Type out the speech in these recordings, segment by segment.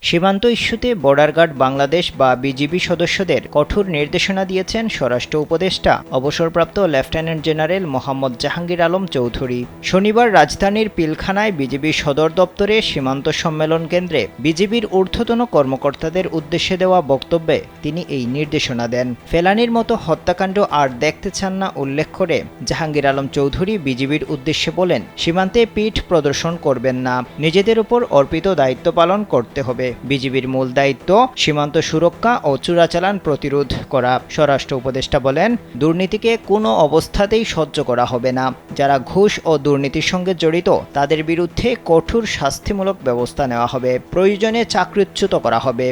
সীমান্ত ইস্যুতে border guard Bangladesh বা বিজিবি সদস্যদের কঠোর নির্দেশনা দিয়েছেন স্বরাষ্ট্র উপদেষ্টা অবসরপ্রাপ্ত লেফটেন্যান্ট জেনারেল মোহাম্মদ জাহাঙ্গীর আলম চৌধুরী। শনিবার রাজধানীর পিলখানায় বিজিবি সদর দপ্তরে সীমান্ত সম্মেলন কেন্দ্রে বিজিবির ঊর্ধ্বতন কর্মকর্তাদের উদ্দেশ্যে দেওয়া বক্তব্যে তিনি এই নির্দেশনা দেন। ফেলানির মতো হত্যাকাণ্ড আর দেখতে চান না উল্লেখ করে জাহাঙ্গীর আলম চৌধুরী বিজিবির উদ্দেশ্যে বলেন, সীমান্তে পিঠ প্রদর্শন করবেন না, নিজেদের উপর অর্পিত দায়িত্ব পালন করতে হবে। বিজিবির মূল দায়িত্ব সীমান্ত সুরক্ষা ও চোরাচালান প্রতিরোধ করা। স্বরাষ্ট্র উপদেষ্টা বলেন, দুর্নীতিকে কোনো অবস্থাতেই সহ্য করা হবে না। যারা ঘুষ ও দুর্নীতির সঙ্গে জড়িত তাদের বিরুদ্ধে কঠোর শাস্তিমূলক ব্যবস্থা নেওয়া হবে, প্রয়োজনে চাকরিচ্যুত করা হবে।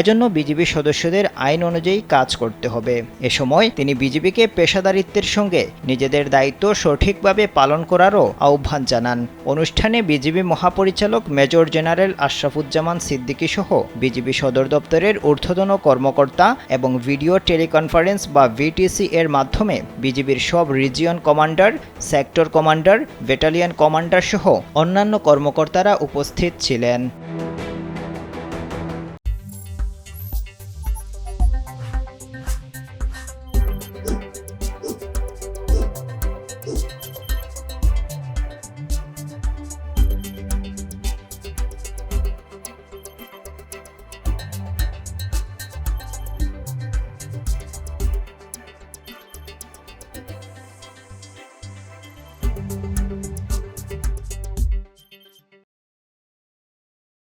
এজন্য বিজিবি সদস্যদের আইন অনুযায়ী কাজ করতে হবে। এ সময় তিনি বিজিবিকে পেশাদারিত্বের সঙ্গে নিজেদের দায়িত্ব সঠিকভাবে পালন করারও আহ্বান জানান। অনুষ্ঠানে বিজিবি মহাপরিচালক মেজর জেনারেল আশরাফুজ্জামান সিদ্দিকী সহ বিজিবি সদর দপ্তরের ঊর্ধ্বতন কর্মকর্তা এবং ভিডিও টেলিকনফারেন্স বা ভিটিসি এর মাধ্যমে বিজিবির সব region commander, sector commander, battalion commander সহ অন্যান্য কর্মকর্তারা উপস্থিত ছিলেন।